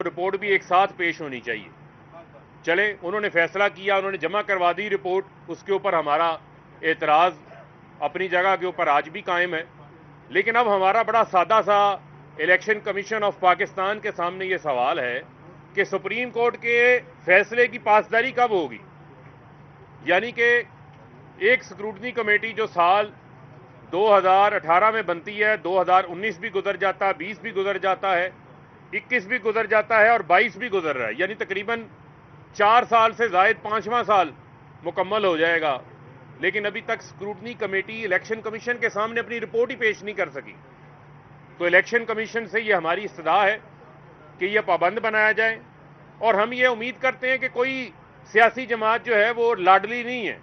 Report بھی ایک ساتھ پیش ہونی چاہیے. چلے انہوں نے فیصلہ کیا, انہوں نے جمع کروا دی رپورٹ, اس کے اوپر ہمارا اعتراض اپنی جگہ کے اوپر آج بھی قائم ہے. لیکن اب ہمارا بڑا سادہ سا الیکشن کمیشن آف پاکستان کے سامنے یہ سوال ہے کہ سپریم کورٹ کے فیصلے کی پاسداری کب ہوگی. یعنی کہ ایک اسکروٹنی کمیٹی جو سال 2018 میں بنتی ہے, 2019 بھی گزر جاتا ہے, 20 بھی گزر جاتا ہے, 21 بھی گزر جاتا ہے اور 22 بھی گزر رہا ہے, یعنی تقریباً 4 سال سے زائد 5واں سال مکمل ہو جائے گا, لیکن ابھی تک اسکروٹنی کمیٹی الیکشن کمیشن کے سامنے اپنی رپورٹ ہی پیش نہیں کر سکی. تو الیکشن کمیشن سے یہ ہماری استدعا ہے کہ یہ پابند بنایا جائے, اور ہم یہ امید کرتے ہیں کہ کوئی سیاسی جماعت جو ہے وہ لاڈلی نہیں ہے,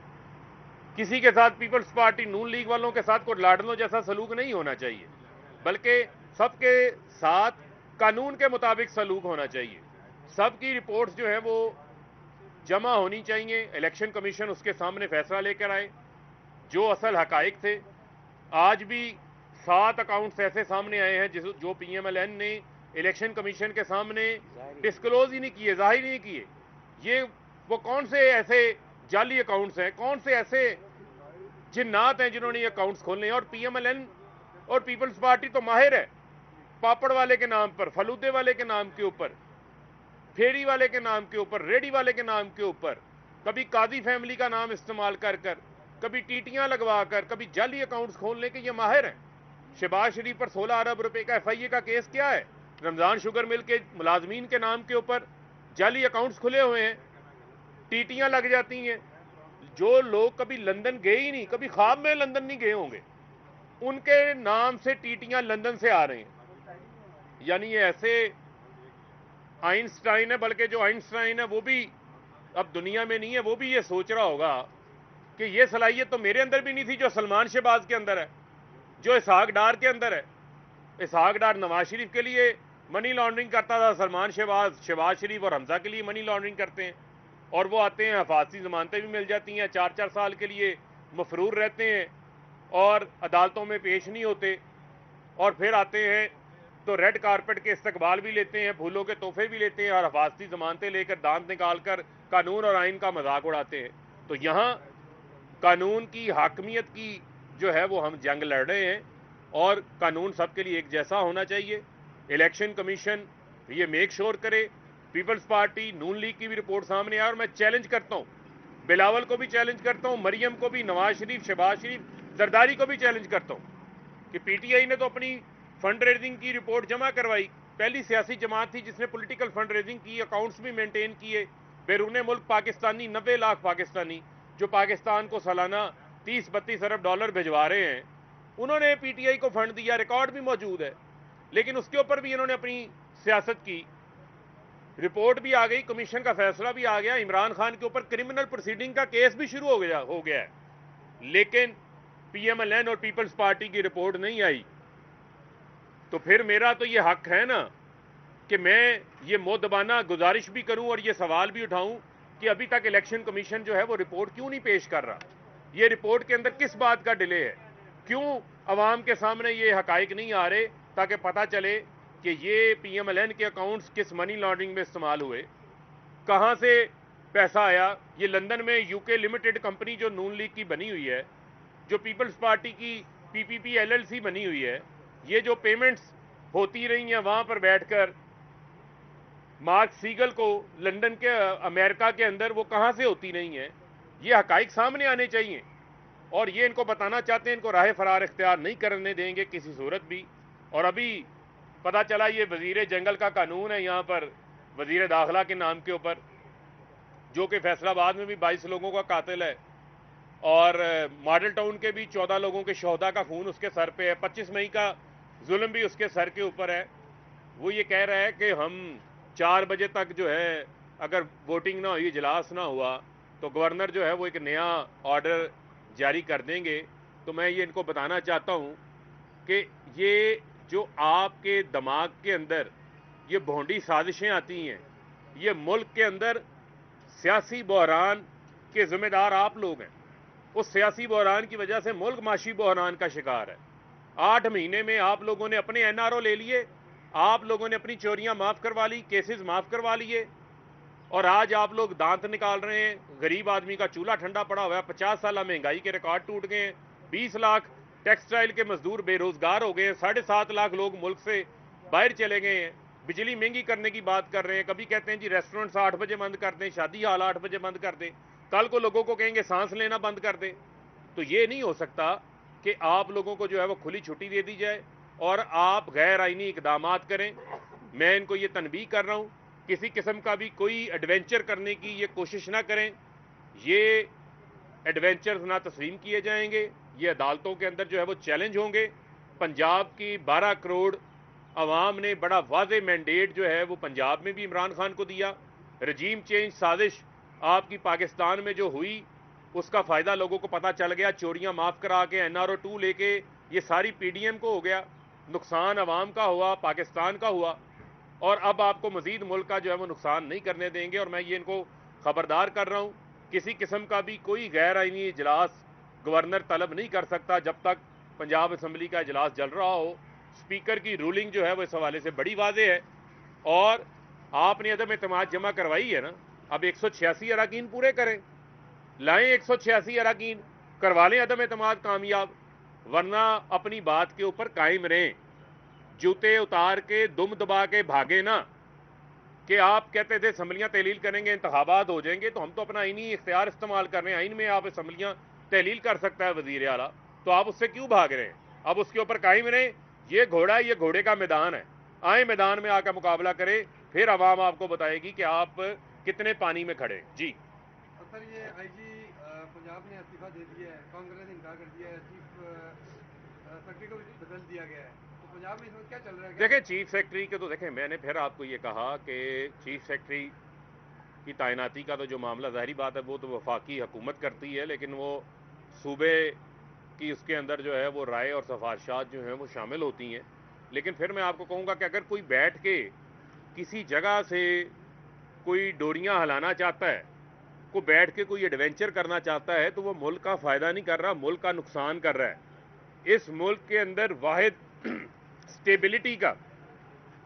کسی کے ساتھ پیپلز پارٹی نون لیگ والوں کے ساتھ کوئی لاڈلوں جیسا سلوک نہیں ہونا چاہیے, بلکہ سب کے ساتھ قانون کے مطابق سلوک ہونا چاہیے. سب کی رپورٹس جو ہیں وہ جمع ہونی چاہیے, الیکشن کمیشن اس کے سامنے فیصلہ لے کر آئے. جو اصل حقائق تھے, آج بھی 7 اکاؤنٹس ایسے سامنے آئے ہیں جو پی ایم ایل این نے الیکشن کمیشن کے سامنے ڈسکلوز ہی نہیں کیے, ظاہر نہیں کیے. یہ وہ کون سے ایسے جعلی اکاؤنٹس ہیں, کون سے ایسے جنات ہیں جنہوں نے یہ اکاؤنٹس کھولنے ہیں. اور پی ایم ایل این اور پیپلز پارٹی تو ماہر ہے پاپڑ والے کے نام پر, فلودے والے کے نام کے اوپر, پھیڑی والے کے نام کے اوپر, ریڈی والے کے نام کے اوپر, کبھی قاضی فیملی کا نام استعمال کر کر, کبھی ٹیٹیاں لگوا کر, کبھی جعلی اکاؤنٹس کھولنے کے یہ ماہر ہیں. شہباز شریف پر 16 ارب روپے کا ایف آئی اے کا کیس کیا ہے؟ رمضان شوگر مل کے ملازمین کے نام کے اوپر جعلی اکاؤنٹس کھلے ہوئے ہیں, ٹیٹیاں لگ جاتی ہیں. جو لوگ کبھی لندن گئے ہی نہیں, کبھی خواب میں لندن نہیں گئے ہوں گے, ان کے نام سے ٹیٹیاں لندن سے آ رہے ہیں. یعنی یہ ایسے آئنسٹائن ہے, بلکہ جو آئنسٹائن ہے وہ بھی اب دنیا میں نہیں ہے, وہ بھی یہ سوچ رہا ہوگا کہ یہ صلاحیت تو میرے اندر بھی نہیں تھی جو سلمان شہباز کے اندر ہے, جو اسحاق ڈار کے اندر ہے. اسحاق ڈار نواز شریف کے لیے منی لانڈرنگ کرتا تھا, سلمان شہباز شریف اور حمزہ کے لیے منی لانڈرنگ کرتے ہیں, اور وہ آتے ہیں حفاظتی ضمانتیں بھی مل جاتی ہیں, 4 سال کے لیے مفرور رہتے ہیں اور عدالتوں میں پیش نہیں ہوتے, اور پھر آتے ہیں تو ریڈ کارپٹ کے استقبال بھی لیتے ہیں, پھولوں کے تحفے بھی لیتے ہیں, اور حفاظتی ضمانتیں لے کر دانت نکال کر قانون اور آئین کا مذاق اڑاتے ہیں. تو یہاں قانون کی حاکمیت کی جو ہے وہ ہم جنگ لڑ رہے ہیں, اور قانون سب کے لیے ایک جیسا ہونا چاہیے. الیکشن کمیشن یہ میک شور کرے, پیپلز پارٹی نون لیگ کی بھی رپورٹ سامنے آئے, اور میں چیلنج کرتا ہوں, بلاول کو بھی چیلنج کرتا ہوں, مریم کو بھی, نواز شریف, شہباز شریف, زرداری کو بھی چیلنج کرتا ہوں کہ پی ٹی آئی نے تو اپنی فنڈ ریزنگ کی رپورٹ جمع کروائی, پہلی سیاسی جماعت تھی جس نے پولیٹیکل فنڈ ریزنگ کی, اکاؤنٹس بھی مینٹین کیے, بیرون ملک پاکستانی 90 لاکھ پاکستانی جو پاکستان کو سالانہ 30-32 ارب ڈالر بھجوا رہے ہیں, انہوں نے پی ٹی آئی کو فنڈ دیا, ریکارڈ بھی موجود ہے. لیکن اس کے اوپر بھی انہوں نے اپنی سیاست کی, رپورٹ بھی آ گئی, کمیشن کا فیصلہ بھی آ گیا, عمران خان کے اوپر کرمنل پروسیڈنگ کا کیس بھی شروع ہو گیا ہے, لیکن پی ایم ایل این اور پیپلز پارٹی کی رپورٹ نہیں آئی. تو پھر میرا تو یہ حق ہے نا کہ میں یہ مؤدبانہ گزارش بھی کروں اور یہ سوال بھی اٹھاؤں کہ ابھی تک الیکشن کمیشن جو ہے وہ رپورٹ کیوں نہیں پیش کر رہا, یہ رپورٹ کے اندر کس بات کا ڈیلے ہے, کیوں عوام کے سامنے یہ حقائق نہیں آ رہے تاکہ پتہ چلے کہ یہ پی ایم ایل این کے اکاؤنٹس کس منی لانڈرنگ میں استعمال ہوئے, کہاں سے پیسہ آیا. یہ لندن میں یو کے لمیٹڈ کمپنی جو نون لیگ کی بنی ہوئی ہے, جو پیپلز پارٹی کی پی پی پی ایل ایل سی بنی ہوئی ہے, یہ جو پیمنٹس ہوتی رہی ہیں وہاں پر بیٹھ کر مارک سیگل کو لندن کے امریکہ کے اندر, وہ کہاں سے ہوتی نہیں ہیں. یہ حقائق سامنے آنے چاہیے, اور یہ ان کو بتانا چاہتے ہیں, ان کو راہ فرار اختیار نہیں کرنے دیں گے کسی صورت بھی. اور ابھی پتہ چلا یہ وزیر جنگل کا قانون ہے یہاں پر وزیر داخلہ کے نام کے اوپر, جو کہ فیصل آباد میں بھی 22 لوگوں کا قاتل ہے, اور ماڈل ٹاؤن کے بھی 14 لوگوں کے شہداء کا خون اس کے سر پہ ہے, 25 مئی کا ظلم بھی اس کے سر کے اوپر ہے. وہ یہ کہہ رہا ہے کہ ہم 4 بجے تک جو ہے اگر ووٹنگ نہ ہوئی, اجلاس نہ ہوا, تو گورنر جو ہے وہ ایک نیا آرڈر جاری کر دیں گے. تو میں یہ ان کو بتانا چاہتا ہوں کہ یہ جو آپ کے دماغ کے اندر یہ بھونڈی سازشیں آتی ہیں, یہ ملک کے اندر سیاسی بحران کے ذمہ دار آپ لوگ ہیں. اس سیاسی بحران کی وجہ سے ملک معاشی بحران کا شکار ہے. 8 مہینے میں آپ لوگوں نے اپنے این آر او لے لیے, آپ لوگوں نے اپنی چوریاں معاف کروا لی, کیسز معاف کروا لیے, اور آج آپ لوگ دانت نکال رہے ہیں. غریب آدمی کا چولہا ٹھنڈا پڑا ہوا ہے, 50 سالہ مہنگائی کے ریکارڈ ٹوٹ گئے ہیں, 20 لاکھ ٹیکسٹائل کے مزدور بے روزگار ہو گئے ہیں, 7.5 لاکھ لوگ ملک سے باہر چلے گئے ہیں, بجلی مہنگی کرنے کی بات کر رہے ہیں. کبھی کہتے ہیں جی ریسٹورنٹس 8 بجے بند کر دیں, شادی ہال 8 بجے بند کر دیں, کل کو لوگوں کو کہیں گے سانس لینا بند کر دیں. تو یہ نہیں ہو سکتا کہ آپ لوگوں کو جو ہے وہ کھلی چھٹی دے دی جائے اور آپ غیر آئینی اقدامات کریں. میں ان کو یہ تنبیہ کر رہا ہوں, کسی قسم کا بھی کوئی ایڈونچر کرنے کی یہ کوشش نہ کریں. یہ ایڈونچرز نہ تسلیم کیے جائیں گے, یہ عدالتوں کے اندر جو ہے وہ چیلنج ہوں گے. پنجاب کی 12 کروڑ عوام نے بڑا واضح مینڈیٹ جو ہے وہ پنجاب میں بھی عمران خان کو دیا. رجیم چینج سازش آپ کی پاکستان میں جو ہوئی اس کا فائدہ لوگوں کو پتہ چل گیا, چوریاں معاف کرا کے NRO 2 لے کے یہ ساری PDM کو ہو گیا, نقصان عوام کا ہوا, پاکستان کا ہوا, اور اب آپ کو مزید ملک کا جو ہے وہ نقصان نہیں کرنے دیں گے. اور میں یہ ان کو خبردار کر رہا ہوں, کسی قسم کا بھی کوئی غیر آئینی اجلاس گورنر طلب نہیں کر سکتا جب تک پنجاب اسمبلی کا اجلاس چل رہا ہو. اسپیکر کی رولنگ جو ہے وہ اس حوالے سے بڑی واضح ہے, اور آپ نے عدم اعتماد جمع کروائی ہے نا, اب 186 اراکین پورے کریں, لائیں 186 اراکین, کروا لیں عدم اعتماد کامیاب, ورنہ اپنی بات کے اوپر قائم رہیں. جوتے اتار کے دم دبا کے بھاگے نا کہ آپ کہتے تھے اسمبلیاں تحلیل کریں گے انتخابات ہو جائیں گے, تو ہم تو اپنا آئینی اختیار استعمال کر رہے ہیں, آئین میں آپ اسمبلیاں تحلیل کر سکتا ہے وزیر اعلیٰ, تو آپ اس سے کیوں بھاگ رہے ہیں؟ اب اس کے اوپر قائم رہیں. یہ گھوڑا ہے, یہ گھوڑے کا میدان ہے, آئیں میدان میں آ کر مقابلہ کرے, پھر عوام آپ کو بتائے گی کہ آپ کتنے پانی میں کھڑے. جی سر, یہ آئی جی پنجاب نے استعفیٰ دے دیا ہے, کانگریس نے انکار کر دیا ہے, چیف سیکرٹری کو بھی بدل دیا گیا ہے, تو پنجاب میں اس وقت کیا چل رہا ہے؟ دیکھیں چیف سیکرٹری کے تو دیکھیں, میں نے پھر آپ کو یہ کہا کہ چیف سیکرٹری کی تعیناتی کا تو جو معاملہ ظاہری بات ہے وہ تو وفاقی حکومت کرتی ہے, لیکن وہ صوبے کی اس کے اندر جو ہے وہ رائے اور سفارشات جو ہیں وہ شامل ہوتی ہیں. لیکن پھر میں آپ کو کہوں گا کہ اگر کوئی بیٹھ کے کسی جگہ سے کوئی ڈوریاں ہلانا چاہتا ہے, کوئی بیٹھ کے کوئی ایڈونچر کرنا چاہتا ہے, تو وہ ملک کا فائدہ نہیں کر رہا, ملک کا نقصان کر رہا ہے. اس ملک کے اندر واحد سٹیبلٹی کا,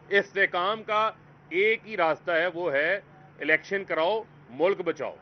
استحکام کا ایک ہی راستہ ہے, وہ ہے الیکشن کراؤ, ملک بچاؤ.